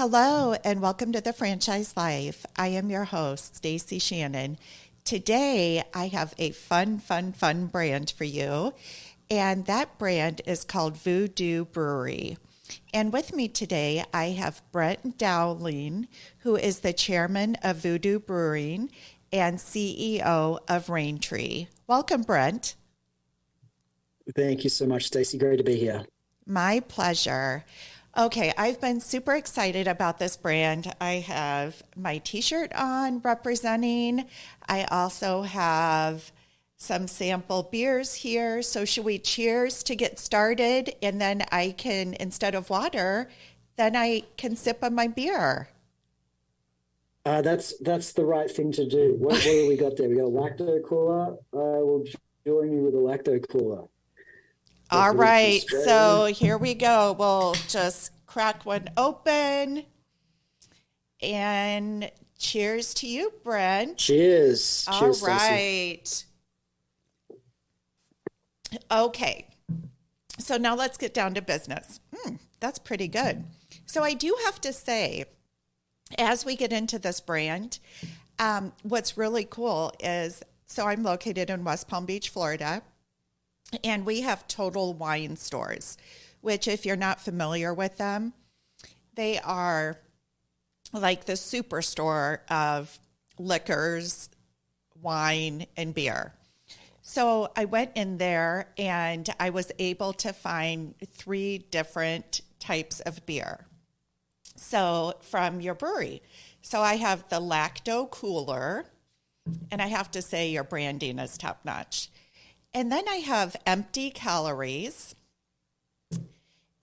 Hello, and welcome to the Franchise Life. I am your host, Stacie Shannon. Today, I have a fun brand for you, and that brand is called Voodoo Brewery. And with me today, I have Brent Dowling, who is the chairman of Voodoo Brewing and CEO of Raintree. Welcome, Brent. Thank you so much, Stacie. Great to be here. My pleasure. Okay, I've been super excited about this brand. I have my t-shirt on representing. I also have some sample beers here. So should we cheers to get started? And then I can, instead of water, then I can sip on my beer. That's the right thing to do. What do we got there? We got a lacto cooler. I will join you with a lacto cooler. All right, so here we go. We'll just crack one open. And cheers to you, Brent. Cheers. All Cheers, right. Stacie. Okay, so now let's get down to business. That's pretty good. So I do have to say, as we get into this brand, what's really cool is, so I'm located in West Palm Beach, Florida. And we have Total Wine stores, which if you're not familiar with them, they are like the superstore of liquors, wine, and beer. So I went in there and I was able to find 3 different types of beer. So from your brewery. So I have the Lacto Cooler, and I have to say your branding is top notch. And then I have Empty Calories.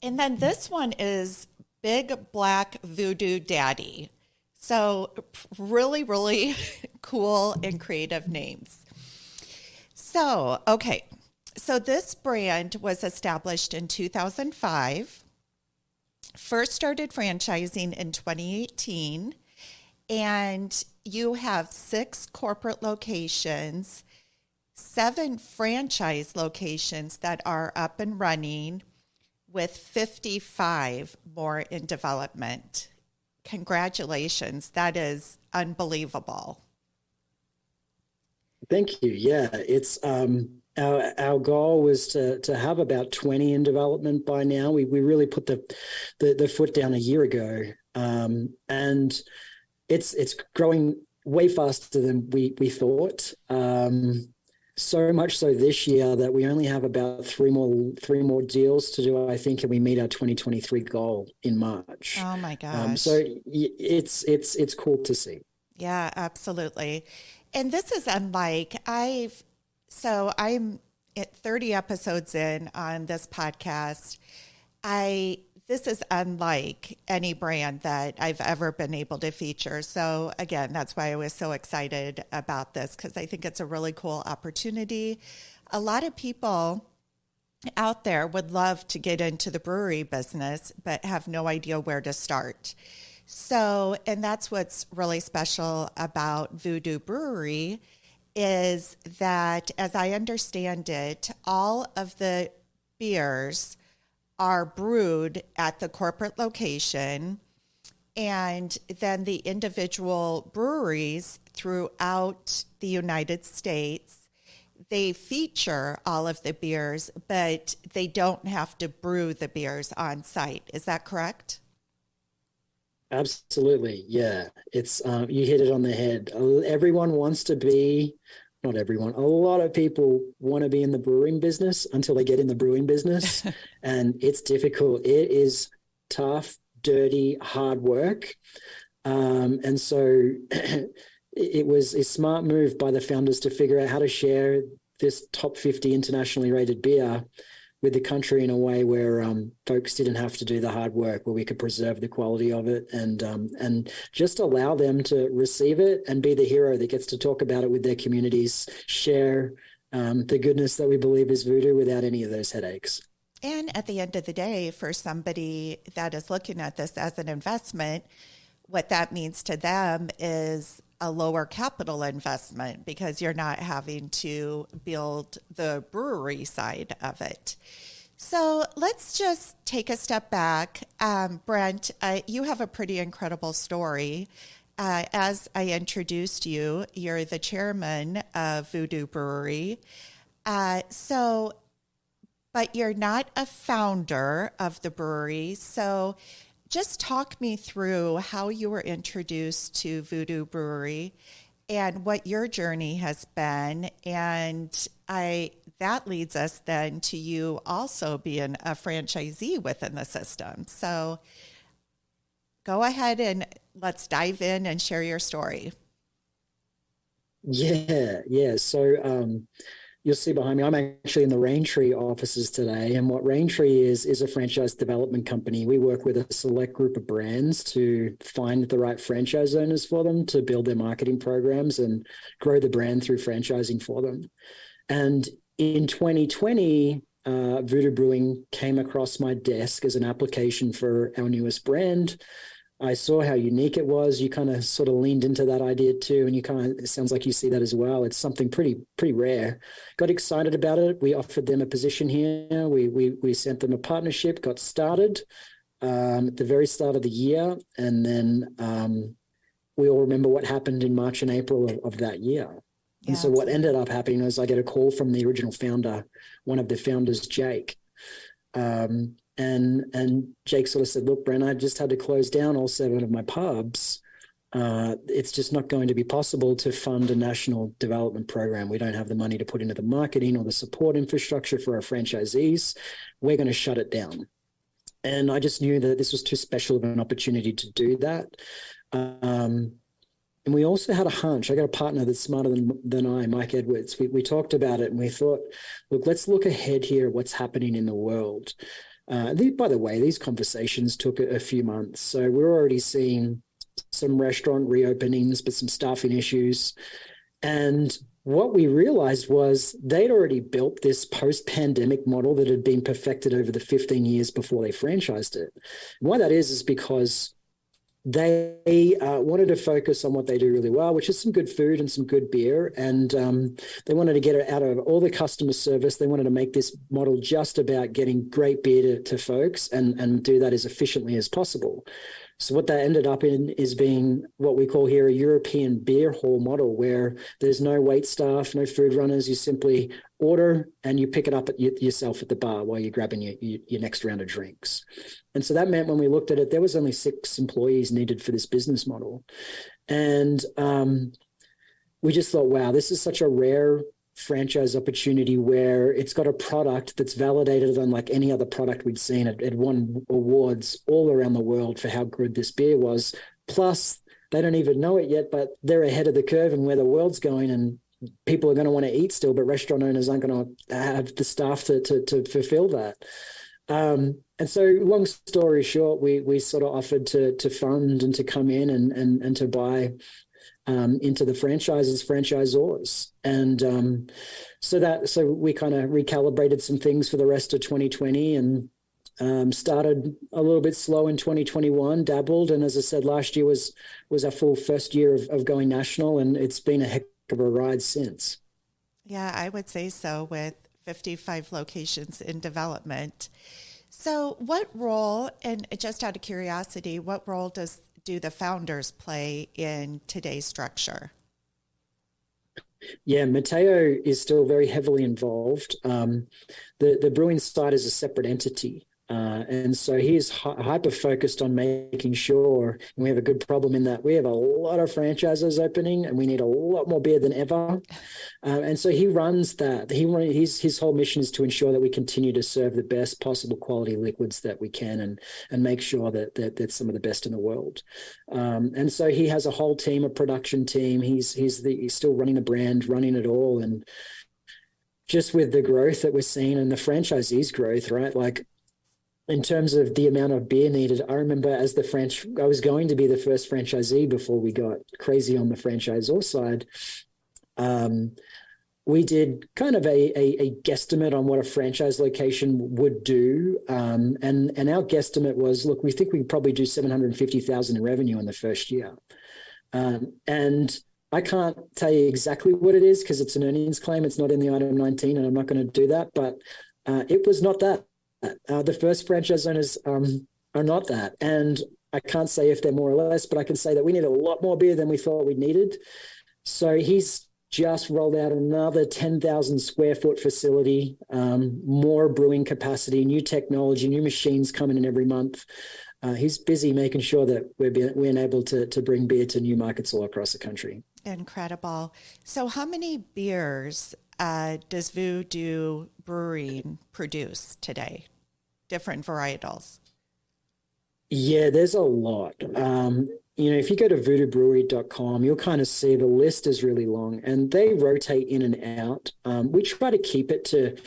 And then this one is Big Black Voodoo Daddy. So really cool and creative names. So, okay. So this brand was established in 2005. First started franchising in 2018. And you have 6 corporate locations, 7 franchise locations that are up and running, with 55 more in development. Congratulations. That is unbelievable. Thank you. Yeah, it's our goal was to have about 20 in development by now. We really put the foot down a year ago, and it's growing way faster than we thought. So much so this year that we only have about three more deals to do, I think, and we meet our 2023 goal in March. Oh my gosh! So it's cool to see. Yeah, absolutely. And this is unlike I'm at 30 episodes in on this podcast. This is unlike any brand that I've ever been able to feature. So again, that's why I was so excited about this, because I think it's a really cool opportunity. A lot of people out there would love to get into the brewery business, but have no idea where to start. So, and that's what's really special about Voodoo Brewery is that, as I understand it, all of the beers are brewed at the corporate location, and then the individual breweries throughout the United States, they feature all of the beers, but they don't have to brew the beers on site. Is that correct? Absolutely. Yeah. It's you hit it on the head. Everyone wants to be, not everyone, a lot of people want to be in the brewing business until they get in the brewing business. And it's difficult. It is tough, dirty, hard work. And so it was a smart move by the founders to figure out how to share this top 50 internationally rated beer with the country in a way where folks didn't have to do the hard work, where we could preserve the quality of it and just allow them to receive it and be the hero that gets to talk about it with their communities, share the goodness that we believe is voodoo without any of those headaches. And at the end of the day, for somebody that is looking at this as an investment, what that means to them is a lower capital investment, because you're not having to build the brewery side of it. So let's just take a step back. Brent, you have a pretty incredible story. As I introduced you, you're the chairman of Voodoo Brewery. But you're not a founder of the brewery. So just talk me through how you were introduced to Voodoo Brewery and what your journey has been. And that leads us then to you also being a franchisee within the system. So go ahead and let's dive in and share your story. Yeah. So you'll see behind me, I'm actually in the Raintree offices today. And what Raintree is a franchise development company. We work with a select group of brands to find the right franchise owners for them, to build their marketing programs and grow the brand through franchising for them. And in 2020, Voodoo Brewing came across my desk as an application for our newest brand. I saw how unique it was. You kind of sort of leaned into that idea too, and it sounds like you see that as well. It's something pretty rare. Got excited about it. We offered them a position here. We sent them a partnership. Got started at the very start of the year, and then we all remember what happened in March and April of that year. Yeah, and so what ended up happening was I get a call from the original founder, one of the founders, Jake. And Jake sort of said, look, Brent, I just had to close down all 7 of my pubs. It's just not going to be possible to fund a national development program. We don't have the money to put into the marketing or the support infrastructure for our franchisees. We're going to shut it down. And I just knew that this was too special of an opportunity to do that. And we also had a hunch. I got a partner that's smarter than I, Mike Edwards. We talked about it and we thought, look, let's look ahead here at what's happening in the world. By the way, these conversations took a few months. So we're already seeing some restaurant reopenings, but some staffing issues. And what we realized was they'd already built this post-pandemic model that had been perfected over the 15 years before they franchised it. And why that is because they wanted to focus on what they do really well, which is some good food and some good beer. And they wanted to get it out of all the customer service. They wanted to make this model just about getting great beer to folks and do that as efficiently as possible. So what that ended up in is being what we call here a European beer hall model, where there's no wait staff, no food runners. You simply order and you pick it up yourself at the bar while you're grabbing your next round of drinks. And so that meant when we looked at it, there was only 6 employees needed for this business model. And we just thought, wow, this is such a rare franchise opportunity where it's got a product that's validated unlike any other product we'd seen. It won awards all around the world for how good this beer was. Plus, they don't even know it yet, but they're ahead of the curve and where the world's going, and people are going to want to eat still, but restaurant owners aren't going to have the staff to fulfill that. And so long story short, we sort of offered to fund and to come in and to buy into the franchisors. And so we kind of recalibrated some things for the rest of 2020 and started a little bit slow in 2021, dabbled. And as I said, last year was our full first year of going national, and it's been a heck of a ride since. Yeah, I would say so, with 55 locations in development. So what role, and just out of curiosity, what role do the founders play in today's structure? Yeah, Matteo is still very heavily involved. The brewing side is a separate entity. And so he's hyper focused on making sure, and we have a good problem in that we have a lot of franchises opening and we need a lot more beer than ever. And so he runs that. His whole mission is to ensure that we continue to serve the best possible quality liquids that we can and make sure that that's some of the best in the world. And so he has a whole team, a production team. He's still running the brand, running it all. And just with the growth that we're seeing and the franchisees' growth, right? Like, in terms of the amount of beer needed, I remember I was going to be the first franchisee before we got crazy on the franchisor side. We did kind of a guesstimate on what a franchise location would do. And our guesstimate was, look, we think we could probably do $750,000 in revenue in the first year. And I can't tell you exactly what it is because it's an earnings claim. It's not in the item 19 and I'm not going to do that, but it was not that. The first franchise owners are not that. And I can't say if they're more or less, but I can say that we need a lot more beer than we thought we needed. So he's just rolled out another 10,000 square foot facility, more brewing capacity, new technology, new machines coming in every month. He's busy making sure that we're able to bring beer to new markets all across the country. Incredible. So how many beers does Voodoo Brewing produce today? Different varietals? Yeah, there's a lot. If you go to voodoobrewing.com, you'll kind of see the list is really long and they rotate in and out. We try to keep it to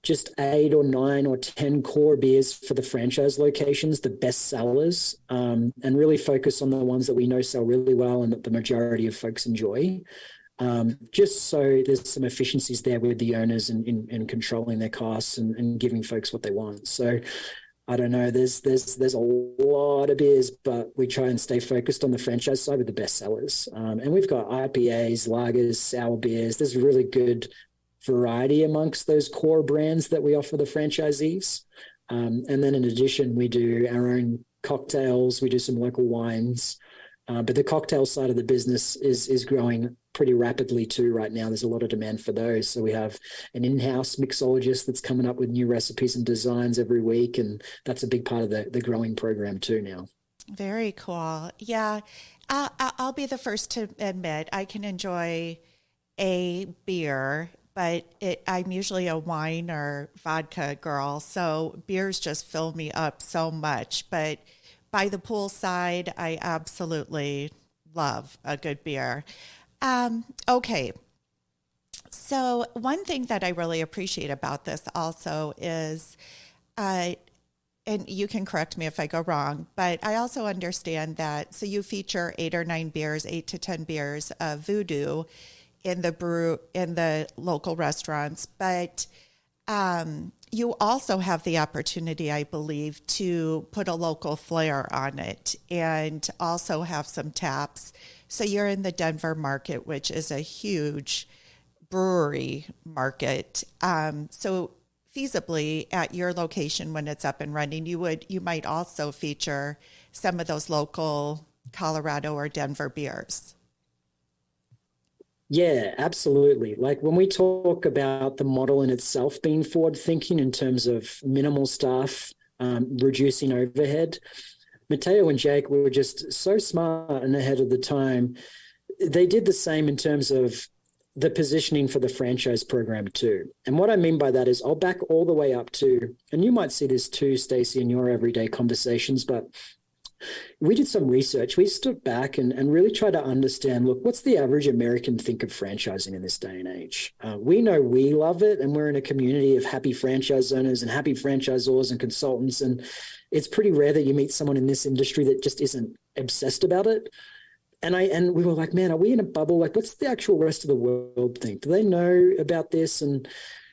just 8 or 9 or 10 core beers for the franchise locations, the best sellers, and really focus on the ones that we know sell really well and that the majority of folks enjoy. Just so there's some efficiencies there with the owners in controlling their costs and giving folks what they want. So I don't know, there's a lot of beers, but we try and stay focused on the franchise side with the best sellers. And we've got IPAs, lagers, sour beers. There's really good variety amongst those core brands that we offer the franchisees. And then in addition, we do our own cocktails. We do some local wines. But the cocktail side of the business is growing pretty rapidly too right now. There's a lot of demand for those. So we have an in-house mixologist that's coming up with new recipes and designs every week. And that's a big part of the growing program too now. Very cool. Yeah. I'll be the first to admit I can enjoy a beer, but I'm usually a wine or vodka girl. So beers just fill me up so much. But by the poolside, I absolutely love a good beer. Okay. So one thing that I really appreciate about this also is, and you can correct me if I go wrong, but I also understand that, so you feature 8 or 9 beers, 8 to 10 beers of Voodoo in the local restaurants, but you also have the opportunity, I believe, to put a local flair on it and also have some taps. So you're in the Denver market, which is a huge brewery market. So feasibly at your location when it's up and running, you might also feature some of those local Colorado or Denver beers. Yeah, absolutely. Like when we talk about the model in itself being forward thinking in terms of minimal staff, reducing overhead, Matteo and Jake were just so smart and ahead of the time. They did the same in terms of the positioning for the franchise program too. And what I mean by that is I'll back all the way up to, and you might see this too, Stacie, in your everyday conversations, but we did some research. We stood back and really tried to understand, look, what's the average American think of franchising in this day and age? We know we love it, and we're in a community of happy franchise owners and happy franchisors and consultants. And it's pretty rare that you meet someone in this industry that just isn't obsessed about it. And we were like, man, are we in a bubble? Like, what's the actual rest of the world think? Do they know about this? And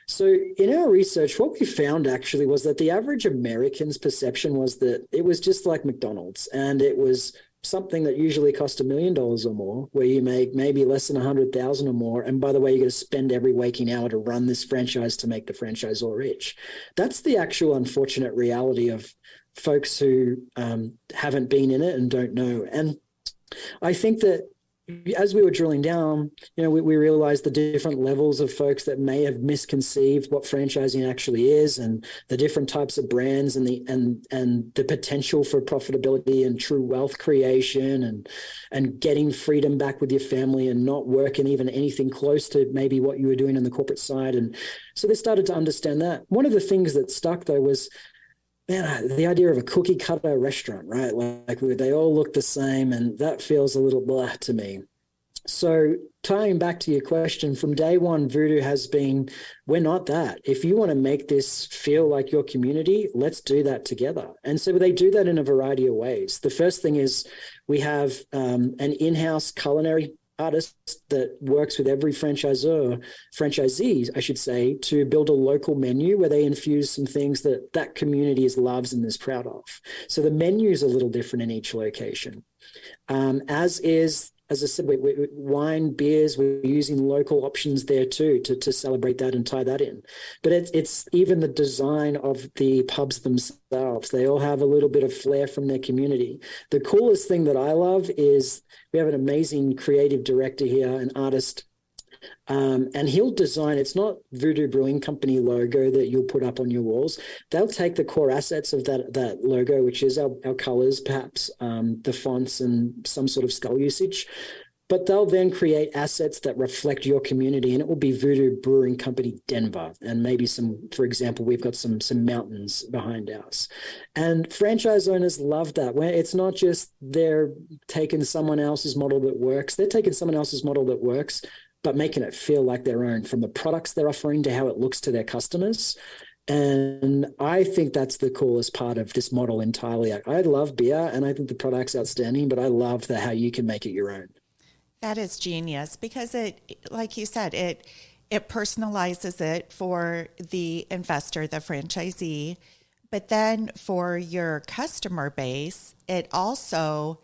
so in our research, what we found actually was that the average American's perception was that it was just like McDonald's, and it was something that usually cost $1 million or more, where you make maybe less than 100,000 or more. And by the way, you're going to spend every waking hour to run this franchise to make the franchisor rich. That's the actual unfortunate reality of folks who haven't been in it and don't know. And I think that as we were drilling down, we realized the different levels of folks that may have misconceived what franchising actually is, and the different types of brands, and the potential for profitability and true wealth creation, and getting freedom back with your family and not working even anything close to maybe what you were doing on the corporate side. And so they started to understand that. One of the things that stuck though was, man, the idea of a cookie cutter restaurant, right? Like they all look the same, and that feels a little blah to me. So tying back to your question, from day one, Voodoo has been, we're not that. If you want to make this feel like your community, let's do that together. And so they do that in a variety of ways. The first thing is we have an in-house culinary artist that works with every franchisee, I should say, to build a local menu where they infuse some things that community loves and is proud of. So the menu is a little different in each location, as is as I said, wine, beers, we're using local options there too to celebrate that and tie that in. But it's even the design of the pubs themselves. They all have a little bit of flair from their community. The coolest thing that I love is we have an amazing creative director here, an artist, and he'll design, it's not Voodoo Brewing Company logo that you'll put up on your walls. They'll take the core assets of that logo, which is our colors, perhaps the fonts and some sort of skull usage. But they'll then create assets that reflect your community, and it will be Voodoo Brewing Company Denver. And maybe for example, we've got some mountains behind us. And franchise owners love that. Where it's not just they're taking someone else's model that works. They're taking someone else's model that works, but making it feel like their own, from the products they're offering to how it looks to their customers. And I think that's the coolest part of this model entirely. I love beer, and I think the product's outstanding, but I love how you can make it your own. That is genius, because it, like you said, it personalizes it for the investor, the franchisee, but then for your customer base, it also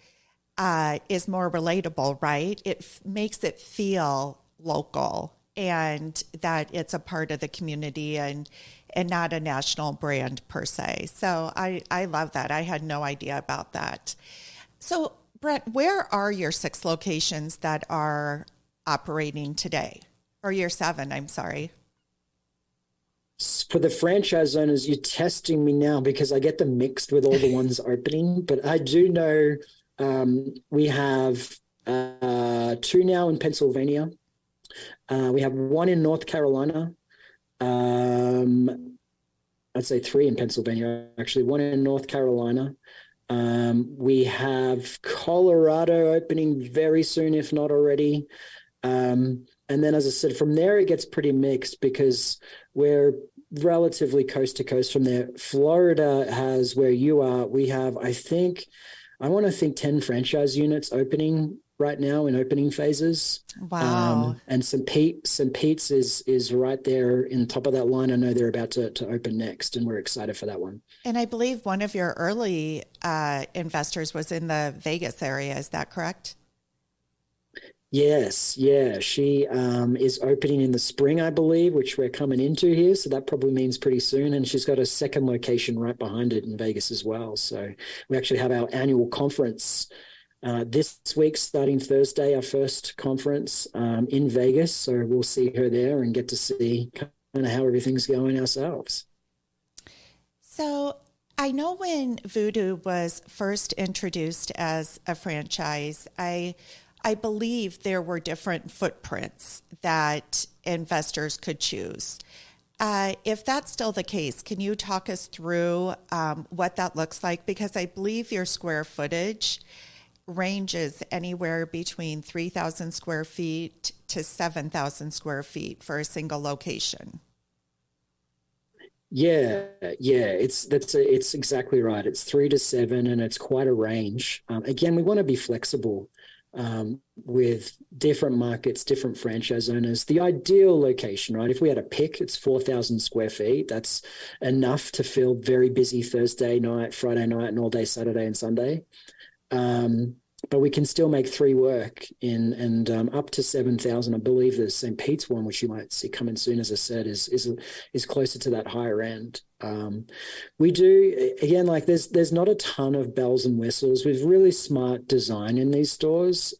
is more relatable, right? It makes it feel local, and that it's a part of the community and not a national brand per se. So I love that. I had no idea about that. So Brent, where are your 6 locations that are operating today? Or your 7, I'm sorry. For the franchise owners, you're testing me now because I get them mixed with all the ones opening. But I do know we have 2 now in Pennsylvania. We have 1 in North Carolina. I'd say 3 in Pennsylvania, actually. 1 in North Carolina. We have Colorado opening very soon, if not already. And then, as I said, from there, it gets pretty mixed because we're relatively coast to coast from there. Florida has, where you are, we have, I want to think 10 franchise units opening right now in opening phases. Wow. And St. Pete's is right there in the top of that line. I know they're about to open next, and we're excited for that one. And I believe one of your early investors was in the Vegas area. Is that correct? Yes. Yeah. She is opening in the spring, I believe, which we're coming into here. So that probably means pretty soon. And she's got a second location right behind it in Vegas as well. So we actually have our annual conference this week, starting Thursday, our first conference in Vegas. So we'll see her there and get to see kind of how everything's going ourselves. So I know when Voodoo was first introduced as a franchise, I believe there were different footprints that investors could choose. If that's still the case, can you talk us through what that looks like? Because I believe your square footage ranges anywhere between 3,000 square feet to 7,000 square feet for a single location. Yeah, it's exactly right. It's 3 to 7, and it's quite a range. Again, we want to be flexible with different markets, different franchise owners. The ideal location, right? If we had a pick, it's 4,000 square feet. That's enough to fill very busy Thursday night, Friday night, and all day Saturday and Sunday. But we can still make 3 work and up to 7,000. I believe the St. Pete's one, which you might see coming soon, as I said, is closer to that higher end. We do, again, like there's not a ton of bells and whistles. We've really smart design in these stores.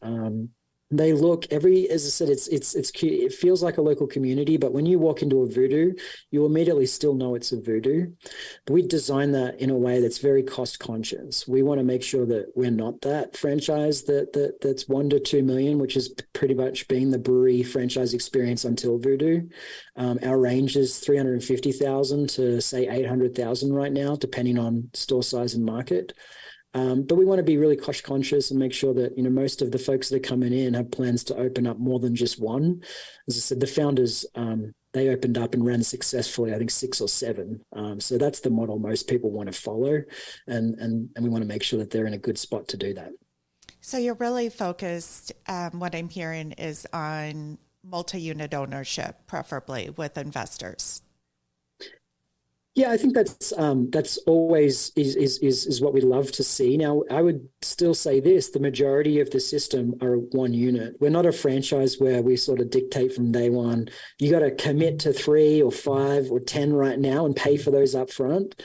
They look as I said, it's cute. It feels like a local community, but when you walk into a Voodoo, you immediately still know it's a Voodoo. But we design that in a way that's very cost conscious. We want to make sure that we're not that franchise that's 1 to 2 million, which has pretty much been the brewery franchise experience until Voodoo. Our range is 350,000 to say 800,000 right now, depending on store size and market. But we want to be really cost conscious and make sure that, most of the folks that are coming in have plans to open up more than just one. As I said, the founders, they opened up and ran successfully, I think 6 or 7. So that's the model most people want to follow. And we want to make sure that they're in a good spot to do that. So you're really focused, what I'm hearing is on multi-unit ownership, preferably with investors. Yeah, I think that's always is what we love to see. Now, I would still say this: the majority of the system are one unit. We're not a franchise where we sort of dictate from day one. You got to commit to 3 or 5 or 10 right now and pay for those up front.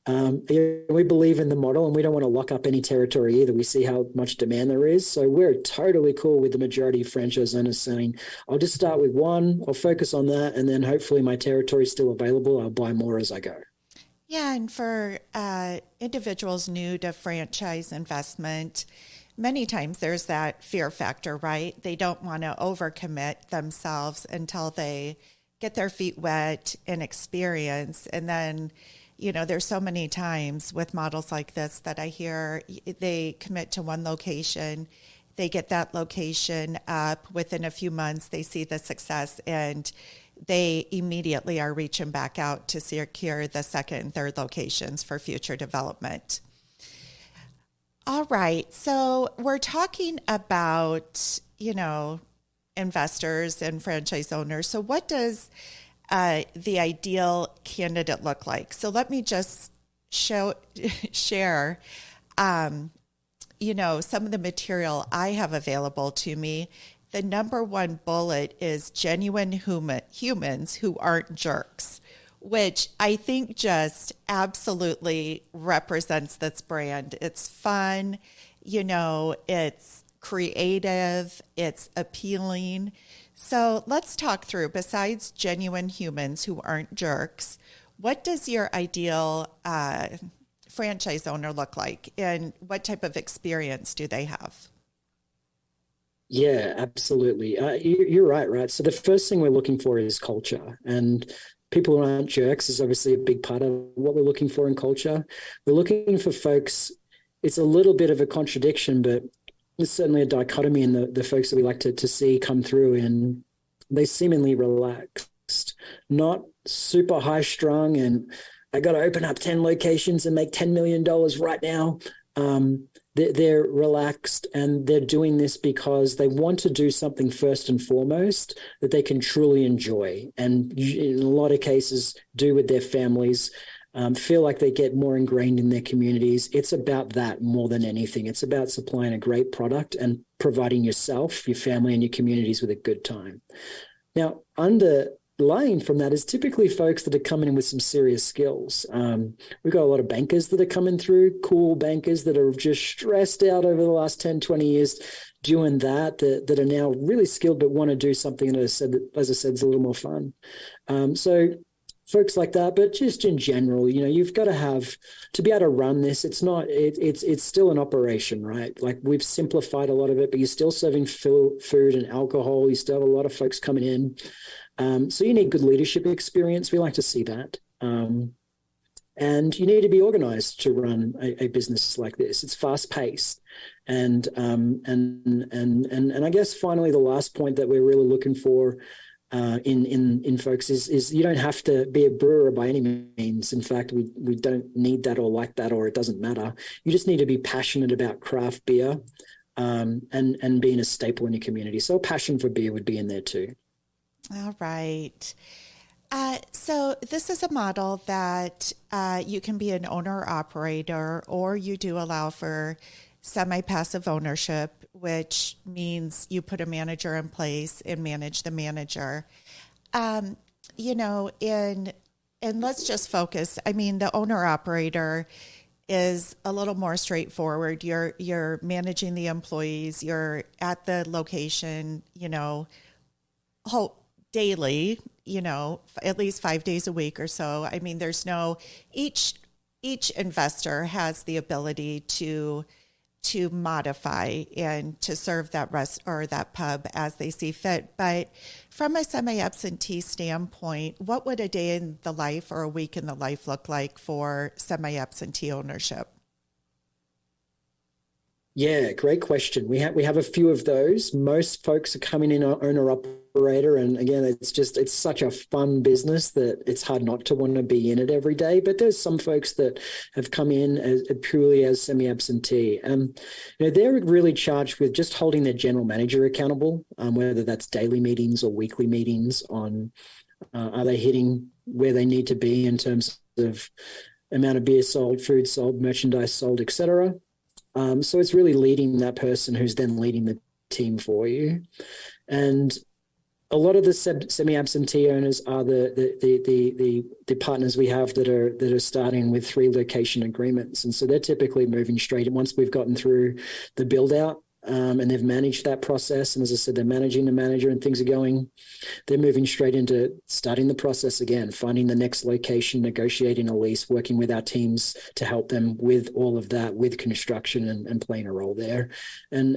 We believe in the model, and we don't want to lock up any territory either. We see how much demand there is. So we're totally cool with the majority of franchise owners saying, I'll just start with one, I'll focus on that, and then hopefully my territory is still available. I'll buy more as I go. Yeah, and for individuals new to franchise investment, many times there's that fear factor, right? They don't want to overcommit themselves until they get their feet wet and experience. And then, there's so many times with models like this that I hear they commit to one location, they get that location up within a few months, they see the success, and they immediately are reaching back out to secure the second and third locations for future development. All right. So we're talking about, investors and franchise owners. So what does the ideal candidate look like? So let me just share, some of the material I have available to me. The number one bullet is genuine humans who aren't jerks, which I think just absolutely represents this brand. It's fun, it's creative, it's appealing. So let's talk through, besides genuine humans who aren't jerks, what does your ideal franchise owner look like, and what type of experience do they have? Yeah, absolutely. You're right. So the first thing we're looking for is culture, and people who aren't jerks is obviously a big part of what we're looking for in culture. We're looking for folks. It's a little bit of a contradiction, but there's certainly a dichotomy in the folks that we like to see come through, and they seemingly relaxed, not super high strung, and I got to open up 10 locations and make $10 million right now. They're relaxed, and they're doing this because they want to do something first and foremost that they can truly enjoy, and in a lot of cases do with their families, feel like they get more ingrained in their communities. It's about that more than anything. It's about supplying a great product and providing yourself, your family, and your communities with a good time. Now, underlying from that is typically folks that are coming in with some serious skills. We've got a lot of bankers that are coming through, cool bankers that are just stressed out over the last 10, 20 years doing that are now really skilled but want to do something that, as I said, is a little more fun. So folks like that, but just in general, you've got to be able to run this. It's still an operation, right? Like, we've simplified a lot of it, but you're still serving food and alcohol. You still have a lot of folks coming in. So you need good leadership experience. We like to see that. And you need to be organized to run a business like this. It's fast paced. And I guess finally, the last point that we're really looking for in folks is you don't have to be a brewer by any means. In fact, we don't need that or like that, or it doesn't matter. You just need to be passionate about craft beer, and being a staple in your community. So a passion for beer would be in there too. All right. So this is a model that you can be an owner-operator, or you do allow for semi-passive ownership, which means you put a manager in place and manage the manager. And let's just focus. I mean, the owner-operator is a little more straightforward. You're managing the employees. You're at the location, daily, at least 5 days a week or so. I mean, there's each investor has the ability to modify and to serve that rest or that pub as they see fit. But from a semi-absentee standpoint, what would a day in the life or a week in the life look like for semi-absentee ownership? Yeah, great question. We have a few of those. Most folks are coming in owner operator, and again, it's such a fun business that it's hard not to want to be in it every day. But there's some folks that have come in as purely as semi-absentee. They're really charged with just holding their general manager accountable, whether that's daily meetings or weekly meetings on Are they hitting where they need to be in terms of amount of beer sold, food sold, merchandise sold, etc.? So it's really leading that person who's then leading the team for you. And a lot of the semi-absentee owners are the partners we have that are starting with 3 location agreements, and so they're typically moving straight. And once we've gotten through the build out, and they've managed that process, and as I said, they're managing the manager and things are going, they're moving straight into starting the process again, finding the next location, negotiating a lease, working with our teams to help them with all of that, with construction and playing a role there. And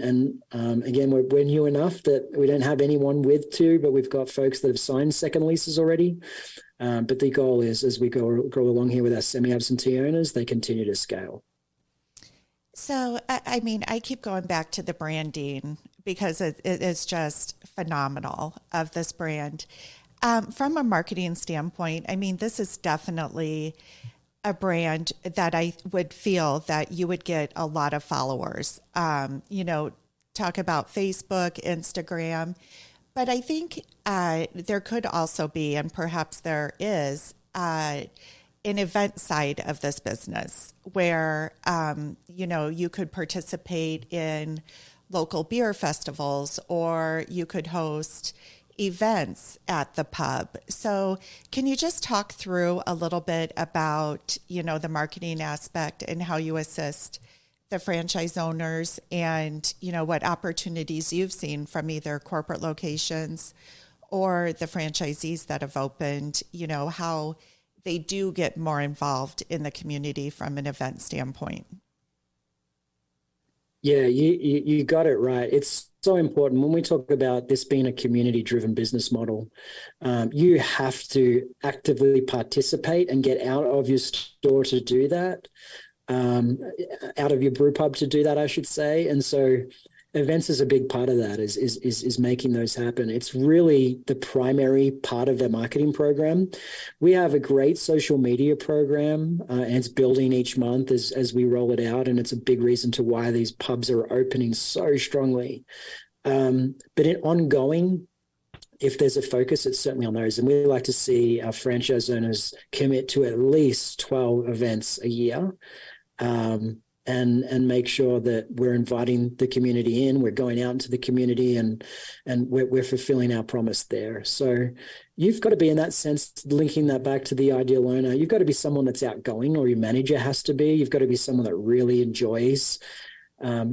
again, we're new enough that we don't have anyone with 2, but we've got folks that have signed second leases already. But the goal is, as we go along here with our semi-absentee owners, they continue to scale. So, I mean, I keep going back to the branding because it is just phenomenal of this brand. From a marketing standpoint, I mean, this is definitely a brand that I would feel that you would get a lot of followers. Talk about Facebook, Instagram, but I think there could also be, and perhaps there is, an event side of this business where, you could participate in local beer festivals, or you could host events at the pub. So can you just talk through a little bit about, the marketing aspect and how you assist the franchise owners and, what opportunities you've seen from either corporate locations or the franchisees that have opened, how they do get more involved in the community from an event standpoint? Yeah, you got it right. It's so important when we talk about this being a community-driven business model. You have to actively participate and get out of your store to do that, out of your brew pub to do that, I should say. And so events is a big part of that, is making those happen. It's really the primary part of their marketing program. We have a great social media program, and it's building each month as we roll it out, and it's a big reason to why these pubs are opening so strongly. But in ongoing, if there's a focus, it's certainly on those. And we like to see our franchise owners commit to at least 12 events a year. And make sure that we're inviting the community in, we're going out into the community, and we're fulfilling our promise there. So you've got to be, in that sense, linking that back to the ideal owner, you've got to be someone that's outgoing, or your manager has to be. You've got to be someone that really enjoys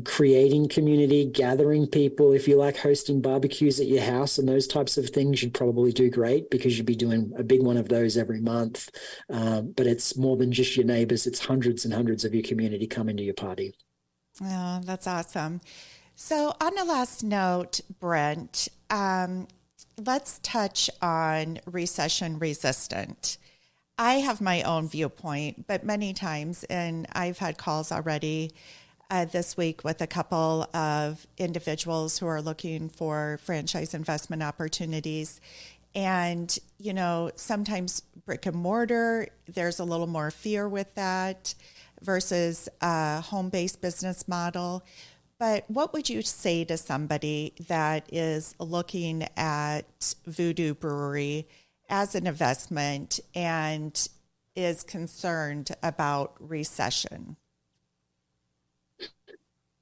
creating community, gathering people. If you like hosting barbecues at your house and those types of things, you'd probably do great because you'd be doing a big one of those every month. But it's more than just your neighbors. It's hundreds and hundreds of your community coming to your party. Oh, that's awesome. So on the last note, Brent, let's touch on recession resistant. I have my own viewpoint, but many times, and I've had calls already this week with a couple of individuals who are looking for franchise investment opportunities. And, sometimes brick and mortar, there's a little more fear with that versus a home-based business model. But what would you say to somebody that is looking at Voodoo Brewery as an investment and is concerned about recession?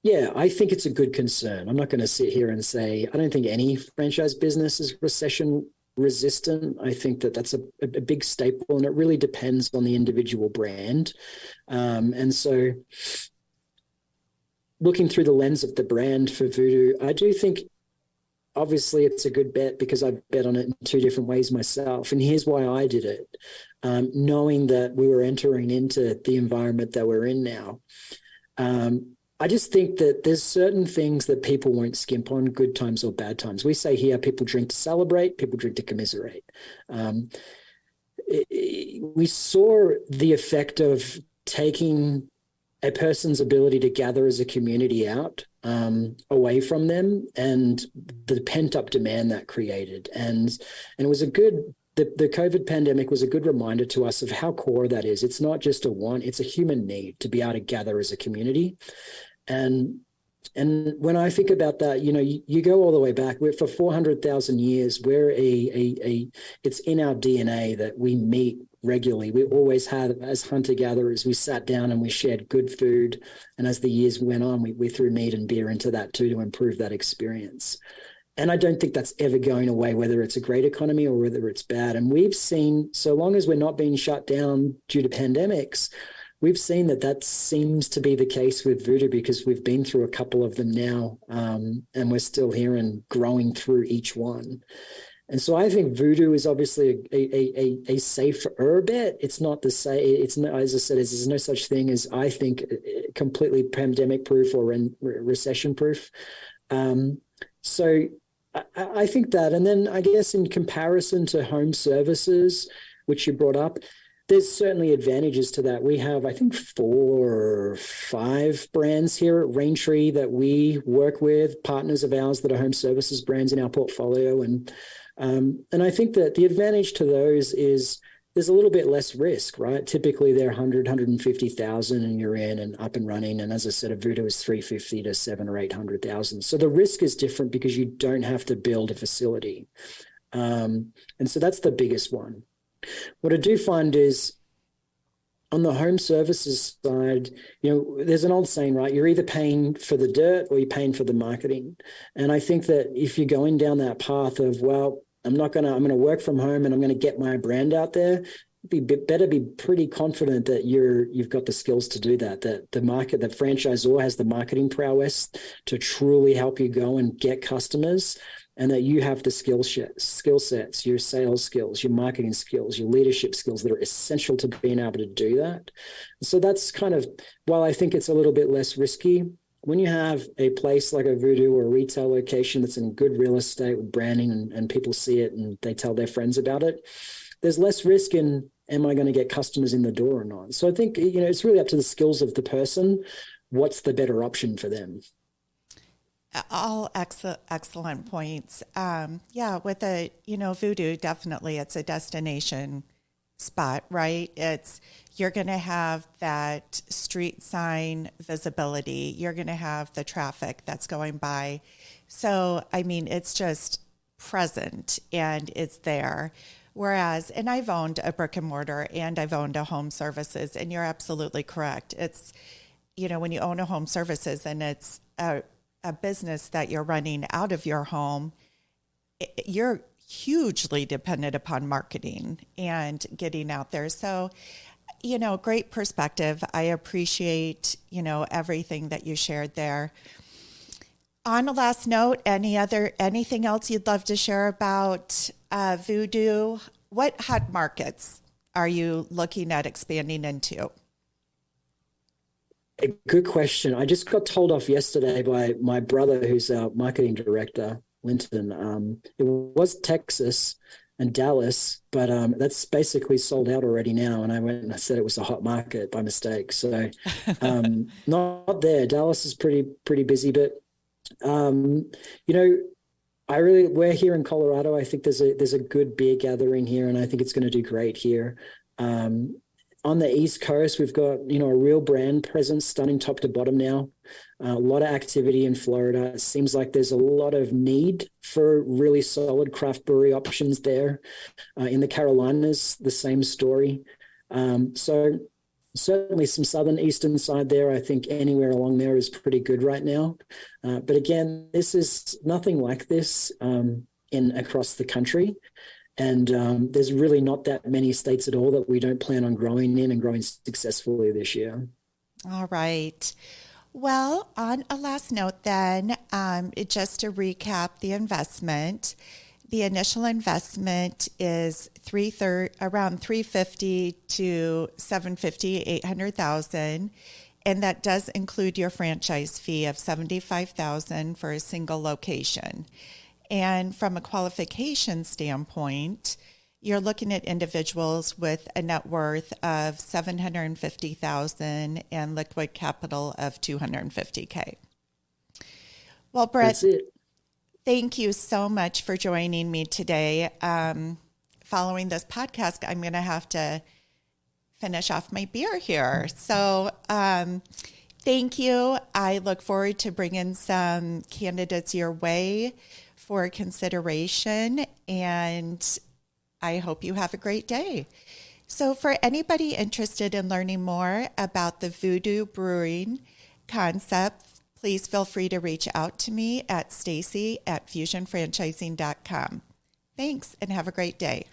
Yeah, I think it's a good concern. I'm not going to sit here and say I don't think any franchise business is recession resistant. I think that's a big staple, and it really depends on the individual brand. And so looking through the lens of the brand for Voodoo, I do think obviously it's a good bet because I've bet on it in 2 different ways myself. And here's why I did it, knowing that we were entering into the environment that we're in now. I just think that there's certain things that people won't skimp on, good times or bad times. We say here, people drink to celebrate, people drink to commiserate. We saw the effect of taking a person's ability to gather as a community out away from them, and the pent-up demand that created. And it was the COVID pandemic was a good reminder to us of how core that is. It's not just a want, it's a human need to be able to gather as a community. And And when I think about that, you go all the way back. We're for 400,000 years. We're it's in our DNA that we meet regularly. We always had, as hunter-gatherers, we sat down and we shared good food. And as the years went on, we threw meat and beer into that too to improve that experience. And I don't think that's ever going away, whether it's a great economy or whether it's bad. And we've seen, so long as we're not being shut down due to pandemics, we've seen that seems to be the case with Voodoo, because we've been through a couple of them now, and we're still here and growing through each one. And so I think Voodoo is obviously a safer bet. It's not the same. It's not, as I said, there's no such thing as, I think, completely pandemic proof or recession proof. So I think that, and then I guess in comparison to home services, which you brought up, there's certainly advantages to that. We have, I think, 4 or 5 brands here at Raintree that we work with, partners of ours that are home services brands in our portfolio. And I think that the advantage to those is there's a little bit less risk, right? Typically they're 100, 150,000 and you're in and up and running. And as I said, a Voodoo is 350 to 700 or 800,000. So the risk is different because you don't have to build a facility. And so that's the biggest one. What I do find is on the home services side, there's an old saying, right? You're either paying for the dirt or you're paying for the marketing. And I think that if you're going down that path of, well, I'm going to work from home and I'm going to get my brand out there, better be pretty confident that you've got the skills to do that, that the franchisor has the marketing prowess to truly help you go and get customers, and that you have the skill sets, your sales skills, your marketing skills, your leadership skills that are essential to being able to do that. So that's kind of, while I think it's a little bit less risky, when you have a place like a Voodoo or a retail location that's in good real estate with branding and people see it and they tell their friends about it, there's less risk in, am I going to get customers in the door or not? So I think, it's really up to the skills of the person. What's the better option for them? All excellent points. With Voodoo, definitely it's a destination spot, right? You're going to have that street sign visibility. You're going to have the traffic that's going by. So, it's just present and it's there. Whereas, and I've owned a brick and mortar and I've owned a home services, and you're absolutely correct. It's, when you own a home services and it's a business that you're running out of your home, you're hugely dependent upon marketing and getting out there. So, great perspective. I appreciate, everything that you shared there. On a last note, anything else you'd love to share about Voodoo? What hot markets are you looking at expanding into? A good question. I just got told off yesterday by my brother, who's our marketing director, Linton. It was Texas and Dallas, but that's basically sold out already now. And I went and I said it was a hot market by mistake. So not there. Dallas is pretty busy, but we're here in Colorado. I think there's a good beer gathering here, and I think it's going to do great here. On the East Coast, we've got, a real brand presence starting top to bottom now. A lot of activity in Florida. It seems like there's a lot of need for really solid craft brewery options there. In the Carolinas, the same story. So certainly some southern eastern side there. I think anywhere along there is pretty good right now. But again, this is nothing like this across the country. And there's really not that many states at all that we don't plan on growing in and growing successfully this year. All right. Well, on a last note then, just to recap the investment, the initial investment is around $350 to $750, $800,000. And that does include your franchise fee of $75,000 for a single location. And from a qualification standpoint, you're looking at individuals with a net worth of $750,000 and liquid capital of $250K. Well, Brent, thank you so much for joining me today. Following this podcast, I'm going to have to finish off my beer here. So Thank you. I look forward to bringing some candidates your way for consideration, and I hope you have a great day. So for anybody interested in learning more about the Voodoo Brewing concept, please feel free to reach out to me at Stacie@fusionfranchising.com. Thanks, and have a great day.